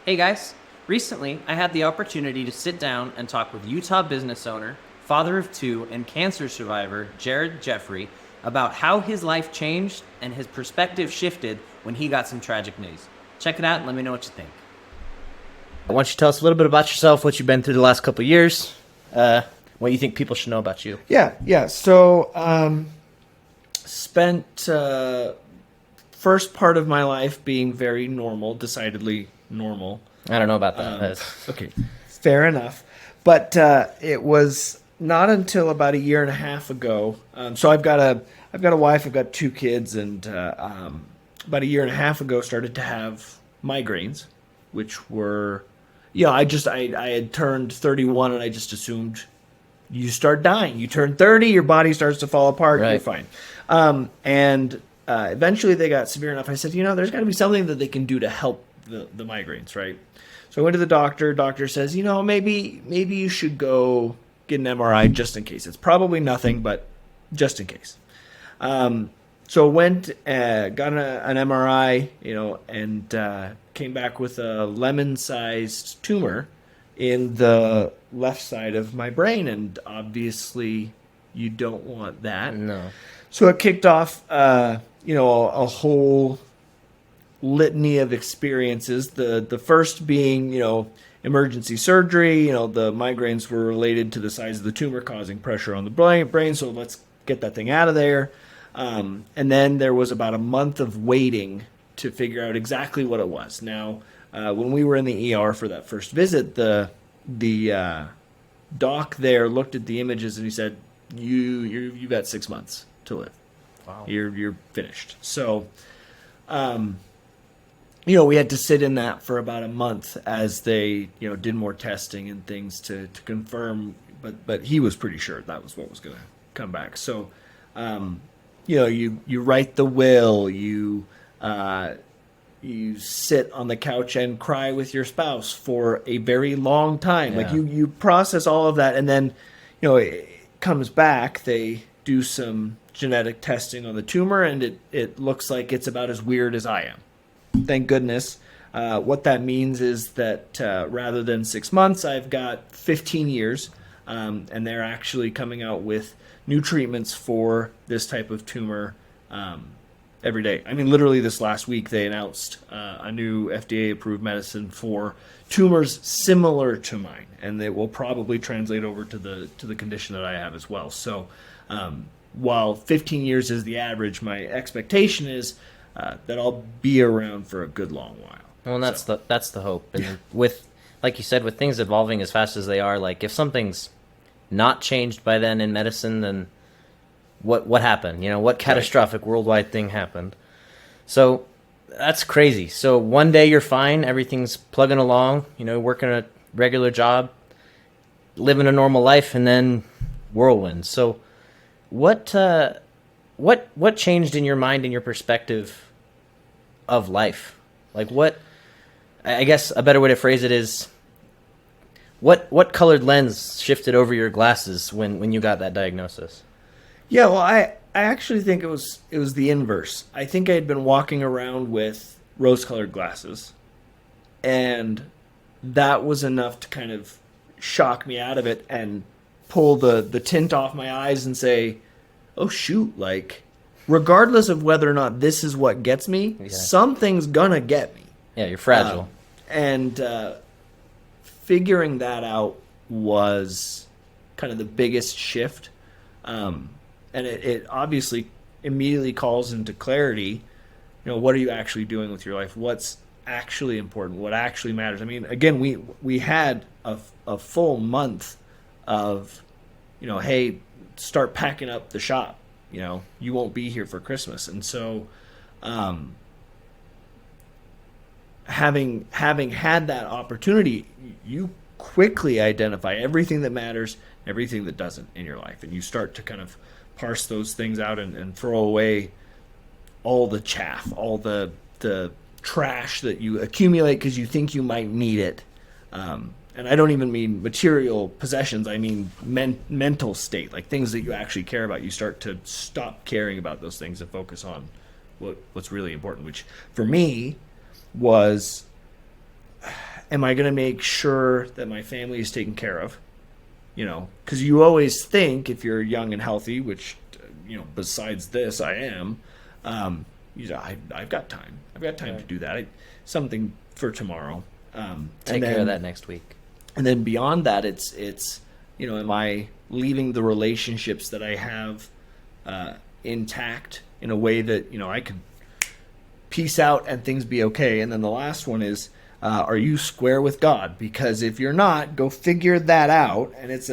Hey guys, recently I had the opportunity to sit down and talk with Utah business owner, father of two, and cancer survivor Jared Jeffrey about how his life changed and his perspective shifted when he got some tragic news. Check it out and let me know what you think. Why don't you tell us a little bit about yourself, what you've been through the last couple of years, what you think people should know about you? Yeah. Spent first part of my life being very normal, decidedly normal. I don't know about that. Okay, fair enough. But it was not until about a year and a half ago. So I've got a wife, I've got two kids, and about a year and a half ago started to have migraines, which were, I had turned 31 and I just assumed you start dying. You turn 30, your body starts to fall apart. Right. You're fine. And eventually they got severe enough. I said, there's got to be something that they can do to help the migraines, right? So I went to the doctor. Doctor says, maybe you should go get an MRI just in case. It's probably nothing, but just in case. So went, got an MRI, and came back with a lemon-sized tumor in the left side of my brain, and obviously you don't want that. No. So it kicked off, a whole litany of experiences. The first being, emergency surgery. The migraines were related to the size of the tumor causing pressure on the brain. So let's get that thing out of there. And then there was about a month of waiting to figure out exactly what it was. Now, when we were in the ER for that first visit, the doc there looked at the images and he said, "You've got 6 months to live. Wow. You're finished." So, we had to sit in that for about a month as they, did more testing and things to confirm. But he was pretty sure that was what was going to come back. So, you write the will, you sit on the couch and cry with your spouse for a very long time. Yeah. Like you process all of that, and then, it comes back. They do some genetic testing on the tumor, and it looks like it's about as weird as I am. Thank goodness. What that means is that rather than 6 months, I've got 15 years, and they're actually coming out with new treatments for this type of tumor every day. I mean, literally this last week, they announced a new FDA-approved medicine for tumors similar to mine, and they will probably translate over to the condition that I have as well. So, while 15 years is the average, my expectation is that I'll be around for a good long while. Well, and that's the hope. And with, like you said, with things evolving as fast as they are, like if something's not changed by then in medicine, then what happened? What catastrophic worldwide thing happened? So that's crazy. So one day you're fine, everything's plugging along, working a regular job, living a normal life, and then whirlwind. So what changed in your mind and your perspective of life? Like what? I guess a better way to phrase it is, what colored lens shifted over your glasses when you got that diagnosis? Yeah, well, I actually think it was the inverse. I think I had been walking around with rose-colored glasses, and that was enough to kind of shock me out of it and pull the tint off my eyes and say, "Oh shoot, like regardless of whether or not this is what gets me, something's gonna get me." Yeah, you're fragile. And figuring that out was kind of the biggest shift. And it obviously immediately calls into clarity, what are you actually doing with your life? What's actually important? What actually matters? I mean, again, we had a full month of, hey, start packing up the shop. You won't be here for Christmas. And so, having had that opportunity, you quickly identify everything that matters, everything that doesn't in your life, and you start to kind of parse those things out and throw away all the chaff, all the trash that you accumulate because you think you might need it. And I don't even mean material possessions. I mean mental state, like things that you actually care about. You start to stop caring about those things and focus on what's really important, which for me was am I going to make sure that my family is taken care of? You know, because you always think if you're young and healthy, which, you know, besides this, I am, you know, I've got time. I've got time to do that. Something for tomorrow. Take care of that next week. And then beyond that, it's you know, am I leaving the relationships that I have intact in a way that, you know, I could peace out and things be okay? And then the last one is, are you square with God? Because if you're not, go figure that out. And it's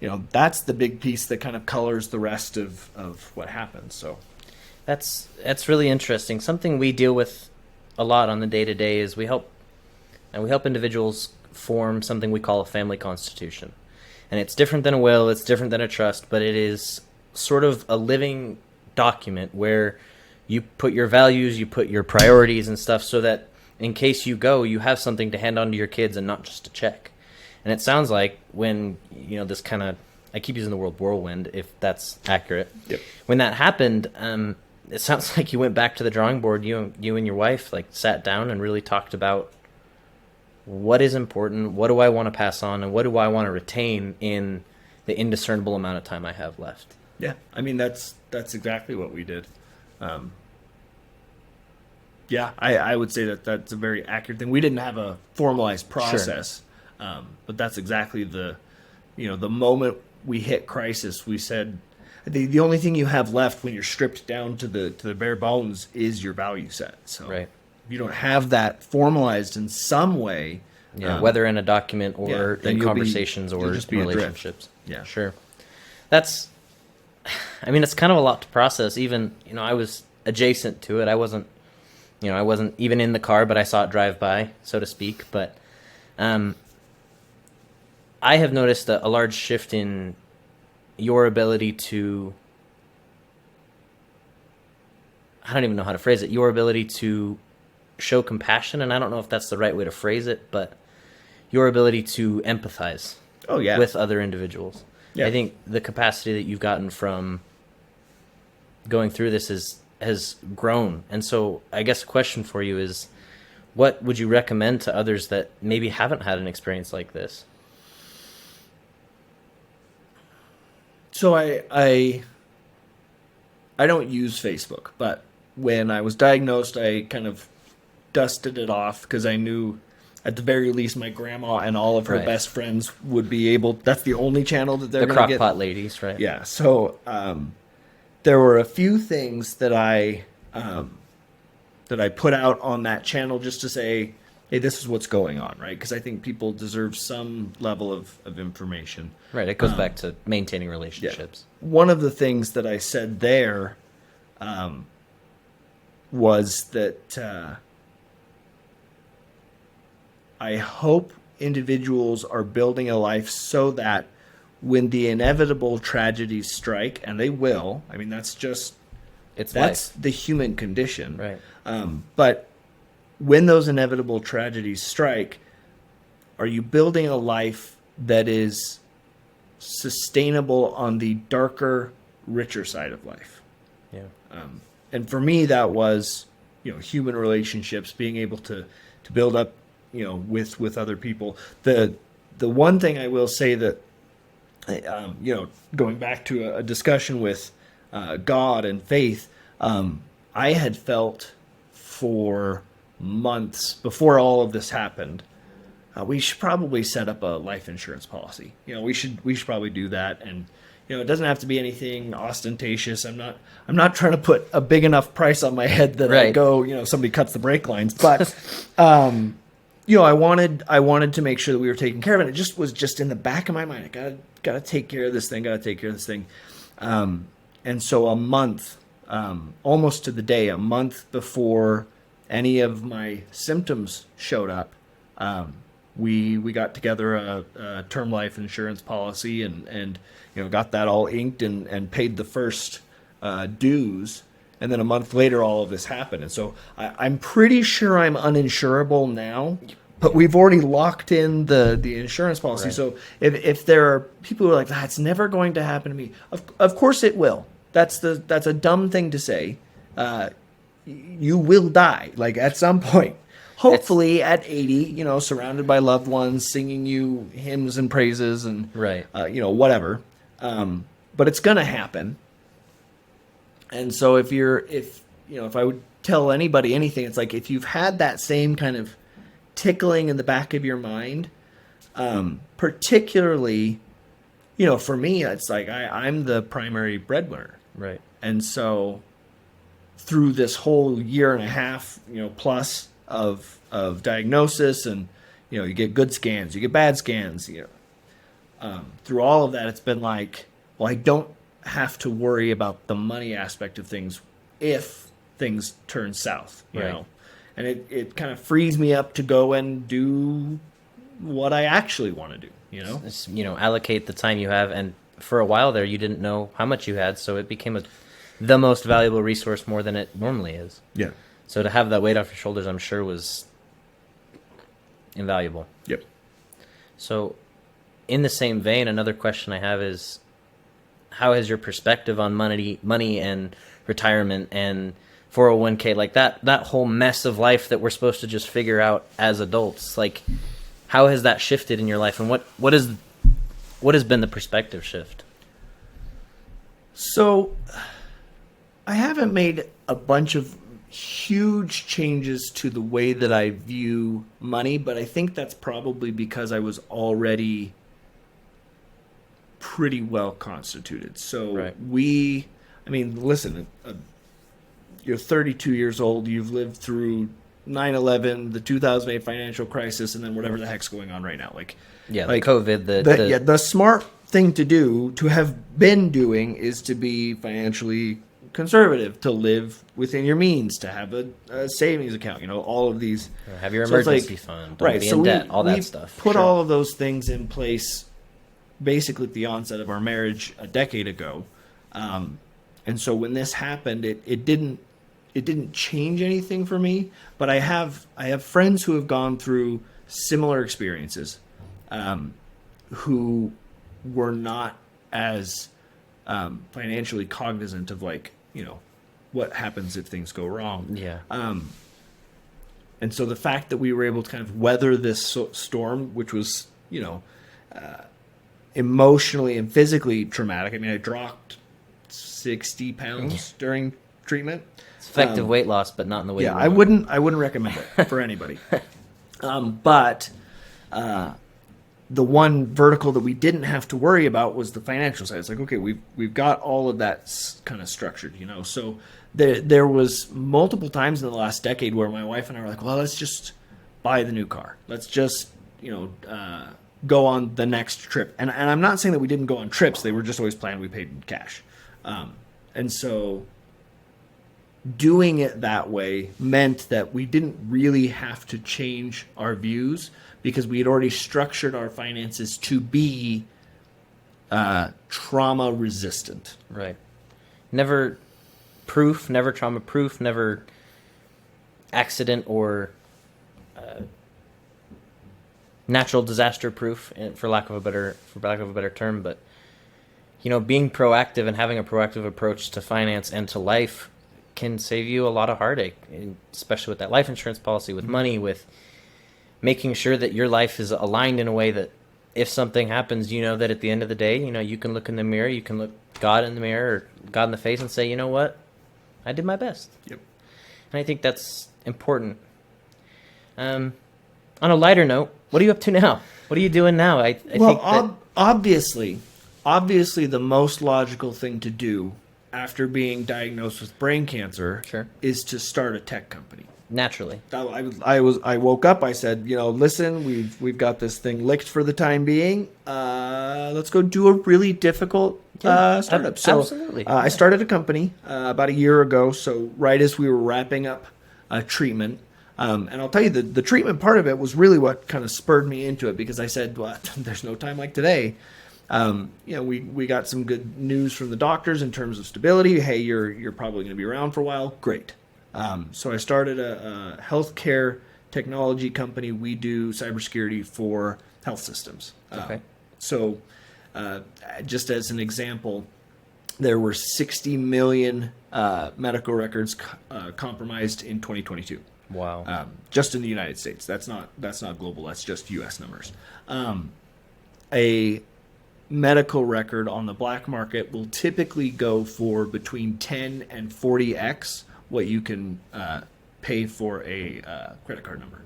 you know, that's the big piece that kind of colors the rest of what happens. So that's really interesting. Something we deal with a lot on the day-to-day is we help individuals form something we call a family constitution. And it's different than a will, it's different than a trust, but it is sort of a living document where you put your values, you put your priorities and stuff, so that in case you go, you have something to hand on to your kids and not just a check. And it sounds like when, you know, this kind of, I keep using the word whirlwind, if that's accurate. Yep. When that happened, it sounds like you went back to the drawing board, you and your wife, like, sat down and really talked about what is important, what do I want to pass on, and what do I want to retain in the indiscernible amount of time I have left. Yeah, I mean, that's exactly what we did. Yeah, I would say that that's a very accurate thing. We didn't have a formalized process, but that's exactly the moment we hit crisis. We said the only thing you have left when you're stripped down to the bare bones is your value set. So right. If you don't have that formalized in some way, whether in a document or in conversations or in relationships. Yeah, sure. That's, I mean, it's kind of a lot to process. Even, you know, I was adjacent to it. I wasn't even in the car, but I saw it drive by, so to speak. But I have noticed a large shift in your ability to, I don't even know how to phrase it, your ability to show compassion, and I don't know if that's the right way to phrase it, but your ability to empathize with other individuals. Yeah. I think the capacity that you've gotten from going through this has grown. And so I guess a question for you is, what would you recommend to others that maybe haven't had an experience like this? So I don't use Facebook, but when I was diagnosed, I kind of dusted it off because I knew at the very least my grandma and all of her best friends would be able, that's the only channel that they're going to get. The crockpot ladies, right? Yeah. So there were a few things that I put out on that channel just to say, hey, this is what's going on, right? Because I think people deserve some level of information. Right. It goes back to maintaining relationships. Yeah. One of the things that I said there was that I hope individuals are building a life so that when the inevitable tragedies strike, and they will, I mean, that's life. The human condition. Right. But when those inevitable tragedies strike, are you building a life that is sustainable on the darker, richer side of life? Yeah. And for me, that was, you know, human relationships, being able to build up, you know, with other people. The one thing I will say that, you know, going back to a discussion with God and faith, I had felt for months before all of this happened, we should probably set up a life insurance policy. You know, we should probably do that. And, you know, it doesn't have to be anything ostentatious. I'm not trying to put a big enough price on my head that I go, you know, somebody cuts the brake lines. But, you know, I wanted to make sure that we were taking care of it. It just was just in the back of my mind. I gotta take care of this thing. And so a month, almost to the day, a month before any of my symptoms showed up, we got together a term life insurance policy and you know, got that all inked and paid the first dues. And then a month later, all of this happened. And so I'm pretty sure I'm uninsurable now, but we've already locked in the insurance policy. Right. So if there are people who are like, it's never going to happen to me, of course it will. That's a dumb thing to say. You will die, like, at some point. hopefully at 80, surrounded by loved ones, singing you hymns and praises and, Right. Whatever. But it's going to happen. And so if I would tell anybody anything, it's like if you've had that same kind of tickling in the back of your mind, particularly, for me, it's like I'm the primary breadwinner. Right. And so through this whole year and a half, plus of diagnosis and, you get good scans, you get bad scans, through all of that, it's been like, well, I don't have to worry about the money aspect of things if things turn south, you Right. know, and it kind of frees me up to go and do what I actually want to do, It's, allocate the time you have, and for a while there, you didn't know how much you had, so it became the most valuable resource more than it normally is. Yeah. So to have that weight off your shoulders, I'm sure was invaluable. Yep. So, in the same vein, another question I have is, how has your perspective on money and retirement and 401k, like that whole mess of life that we're supposed to just figure out as adults, like how has that shifted in your life, and what has been the perspective shift? So I haven't made a bunch of huge changes to the way that I view money, but I think that's probably because I was already pretty well constituted. So Right. listen, you're 32 years old, you've lived through 9/11, the 2008 financial crisis, and then whatever the heck's going on right now. Like COVID, the smart thing to do, to have been doing, is to be financially conservative, to live within your means, to have a savings account, all of these. have your So it's like- emergency fund, don't Right. be So in debt, all that we stuff. put Sure. all of those things in place basically at the onset of our marriage a decade ago. And so when this happened, it didn't change anything for me, but I have friends who have gone through similar experiences, who were not as financially cognizant of what happens if things go wrong. Yeah. And so the fact that we were able to kind of weather this storm, which was, emotionally and physically traumatic. I mean, I dropped 60 pounds during treatment. It's effective weight loss, but not in the way Yeah, you I want. wouldn't recommend it for anybody. But the one vertical that we didn't have to worry about was the financial side. It's like, okay, we've got all of that kind of structured, So there was multiple times in the last decade where my wife and I were like, well, let's just buy the new car. Let's just go on the next trip. And I'm not saying that we didn't go on trips. They were just always planned. We paid in cash. And so doing it that way meant that we didn't really have to change our views because we had already structured our finances to be trauma resistant. Right. Never trauma proof, never accident or natural disaster proof, for lack of a better term. But being proactive and having a proactive approach to finance and to life can save you a lot of heartache, especially with that life insurance policy, with money, with making sure that your life is aligned in a way that if something happens, that at the end of the day, you can look in the mirror, you can look God in the mirror or God in the face and say, you know what? I did my best. Yep. And I think that's important. On a lighter note, what are you up to now? What are you doing now? I think that... obviously the most logical thing to do after being diagnosed with brain cancer Sure. is to start a tech company. Naturally. I woke up, I said, listen, we've got this thing licked for the time being. Let's go do a really difficult startup. So absolutely. I started a company about a year ago, so right as we were wrapping up treatment. And I'll tell you, the treatment part of it was really what kind of spurred me into it, because I said, well, there's no time like today. We got some good news from the doctors in terms of stability. Hey, you're probably going to be around for a while. Great. So I started a healthcare technology company. We do cybersecurity for health systems. Okay. So just as an example, there were 60 million medical records compromised in 2022. Wow. Just in the United States. That's not global. That's just U.S. numbers. A medical record on the black market will typically go for between 10 and 40x what you can pay for a credit card number.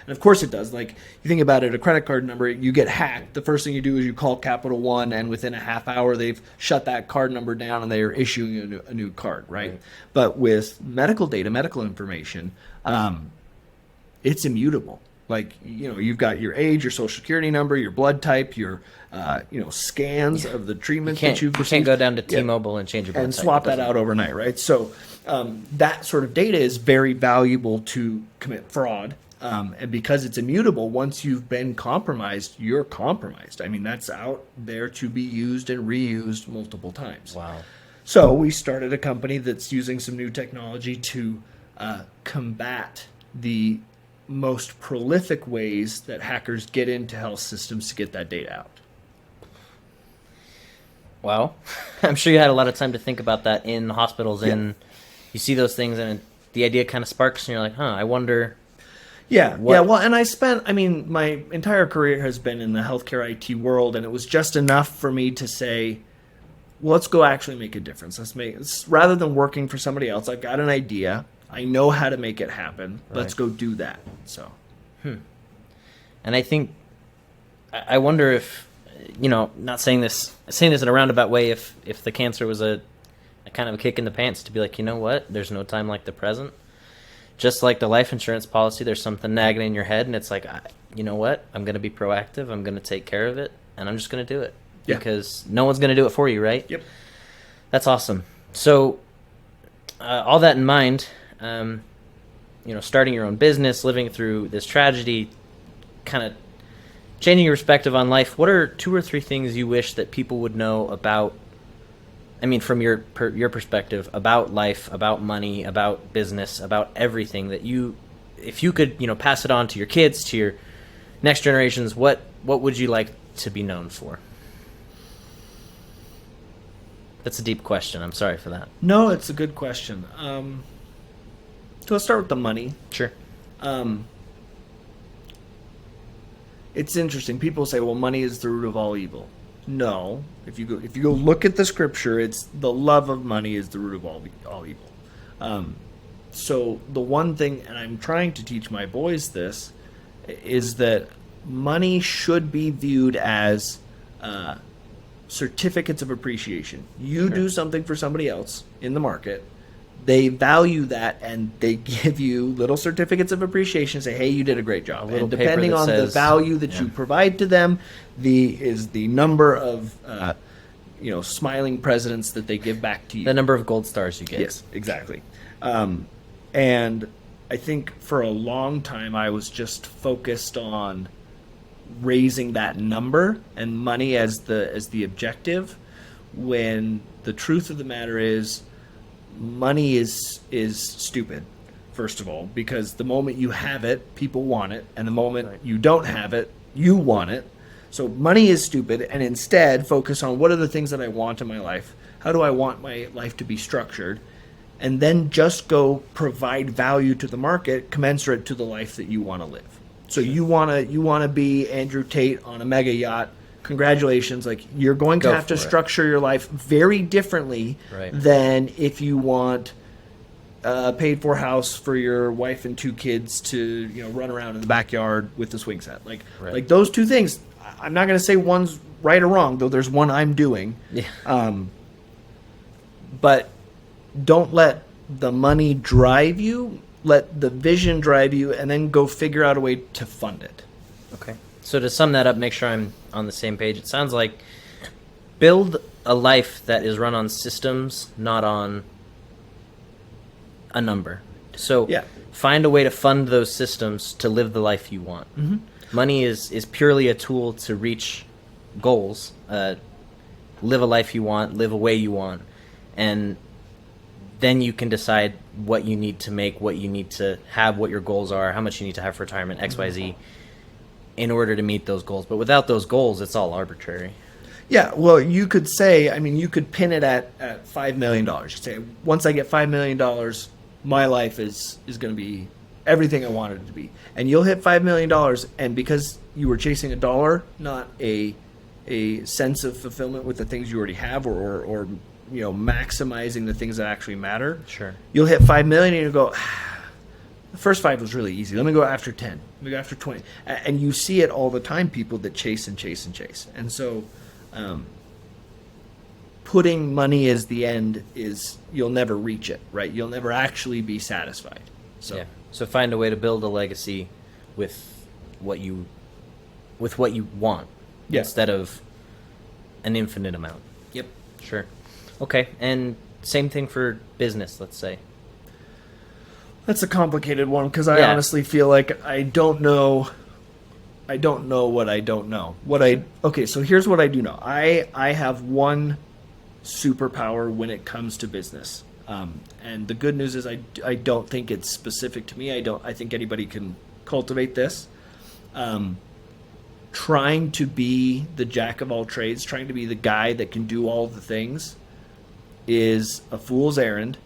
And of course it does. Like, you think about it, a credit card number, you get hacked. The first thing you do is you call Capital One, and within a half hour, they've shut that card number down and they're issuing a new card, right? But with medical data, medical information, it's immutable. Like, you've got your age, your social security number, your blood type, your, scans of the treatments that you've received. You can't go down to T-Mobile and change your blood And type. swap that out overnight, right? So that sort of data is very valuable to commit fraud. And because it's immutable, once you've been compromised, you're compromised. I mean, that's out there to be used and reused multiple times. Wow. So we started a company that's using some new technology to combat the most prolific ways that hackers get into health systems to get that data out. Wow. I'm sure you had a lot of time to think about that in hospitals, and you see those things, and the idea kind of sparks, and you're like, I wonder... Yeah. Well, and my entire career has been in the healthcare IT world, and it was just enough for me to say, well, let's go actually make a difference. Rather than working for somebody else, I've got an idea. I know how to make it happen. Right. Let's go do that. So. And I think, I wonder if, not saying this in a roundabout way, if the cancer was a kind of a kick in the pants to be like, you know what, there's no time like the present. Just like the life insurance policy, there's something nagging in your head, and it's like, you know what? I'm going to be proactive. I'm going to take care of it, and I'm just going to do it. Yeah. Because no one's going to do it for you, right? Yep. That's awesome. So, all that in mind, starting your own business, living through this tragedy, kind of changing your perspective on life, what are 2 or 3 things you wish that people would know about, from your perspective, about life, about money, about business, about everything that if you could, pass it on to your kids, to your next generations, what would you like to be known for? That's a deep question. I'm sorry for that. No, it's a good question. So let's start with the money. Sure. It's interesting. People say, well, money is the root of all evil. No, if you go look at the scripture, it's the love of money is the root of all evil. So the one thing, and I'm trying to teach my boys this, is that money should be viewed as certificates of appreciation. You do something for somebody else in the market, they value that, and they give you little certificates of appreciation, say, hey, you did a great job. And depending on the value that you provide to them, is the number of smiling presidents that they give back to you. The number of gold stars you get. Yes, exactly. And I think for a long time I was just focused on raising that number and money as the objective, when the truth of the matter is money is stupid, first of all, because the moment you have it, people want it, and the moment you don't have it, you want it. So money is stupid, and instead focus on what are the things that I want in my life, how do I want my life to be structured, and then just go provide value to the market commensurate to the life that you want to live. So you want to be Andrew Tate on a mega yacht. Congratulations. Like, you're going to have to structure your life very differently than if you want a paid for house for your wife and 2 kids to, run around in the backyard with the swing set. Like those 2 things, I'm not going to say one's right or wrong, though there's one I'm doing. Yeah. But don't let the money drive you. Let the vision drive you, and then go figure out a way to fund it. Okay. So to sum that up, make sure I'm on the same page. It sounds like build a life that is run on systems, not on a number. So find a way to fund those systems to live the life you want. Mm-hmm. Money is purely a tool to reach goals, live a life you want, live a way you want, and then you can decide what you need to make, what you need to have, what your goals are, how much you need to have for retirement, X, Y, Z, in order to meet those goals. But without those goals, it's all arbitrary. Yeah, well, you could say, you could pin it at $5 million. You could say, once I get $5 million, my life is going to be everything I wanted it to be. And you'll hit $5 million, and because you were chasing a dollar, not a sense of fulfillment with the things you already have, or maximizing the things that actually matter. Sure. You'll hit 5 million and you'll go, the first 5 was really easy. Let me go after 10. Let me go after 20. And you see it all the time, people that chase and chase and chase. And so putting money as the end is, you'll never reach it, right? You'll never actually be satisfied. So find a way to build a legacy with what you want, instead of an infinite amount. Yep. Sure. Okay. And same thing for business, let's say. That's a complicated one, because I honestly feel like I don't know what I don't know. Okay, so here's what I do know. I have one superpower when it comes to business. And the good news is I don't think it's specific to me. I think anybody can cultivate this. Trying to be the jack of all trades, trying to be the guy that can do all the things, is a fool's errand.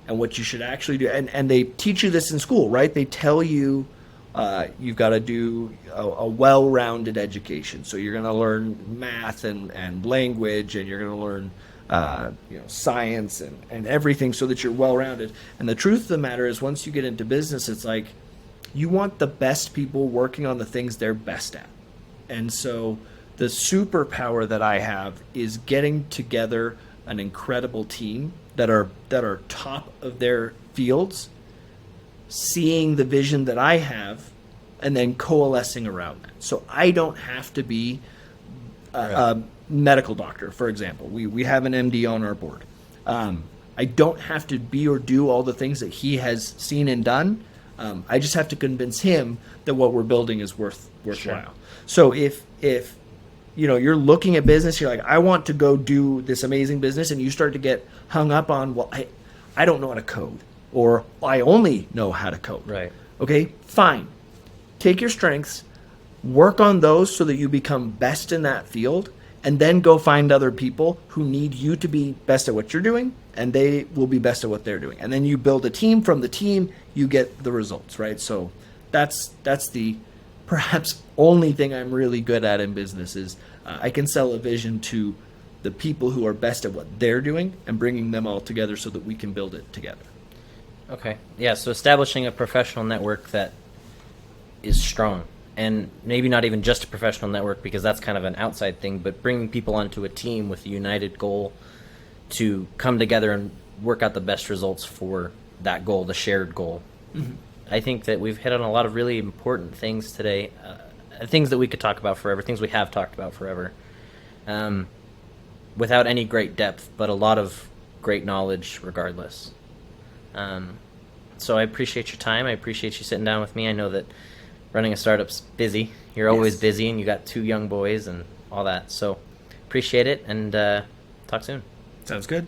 And what you should actually do, and they teach you this in school, right? They tell you you've got to do a well-rounded education. So you're going to learn math and language, and you're going to learn science and everything, so that you're well-rounded. And the truth of the matter is, once you get into business, it's like you want the best people working on the things they're best at. And so the superpower that I have is getting together an incredible team that are top of their fields, seeing the vision that I have, and then coalescing around that. So I don't have to be a medical doctor, for example. We have an MD on our board. I don't have to be or do all the things that he has seen and done. I just have to convince him that what we're building is worthwhile. Sure. So if you're looking at business, you're like, I want to go do this amazing business, and you start to get hung up on, well, I don't know how to code, or I only know how to code. Right. Okay, fine. Take your strengths, work on those so that you become best in that field, and then go find other people who need you to be best at what you're doing, and they will be best at what they're doing. And then you build a team. From the team, you get the results, right? So that's the perhaps only thing I'm really good at in business is I can sell a vision to the people who are best at what they're doing and bringing them all together so that we can build it together. Okay. Yeah, so establishing a professional network that is strong, and maybe not even just a professional network, because that's kind of an outside thing, but bringing people onto a team with a united goal to come together and work out the best results for that goal, the shared goal. Mm-hmm. I think that we've hit on a lot of really important things today, things that we could talk about forever, things we have talked about forever, without any great depth, but a lot of great knowledge regardless. So I appreciate your time. I appreciate you sitting down with me. I know that running a startup's busy. You're always busy, and you got 2 young boys and all that. So appreciate it, and talk soon. Sounds good.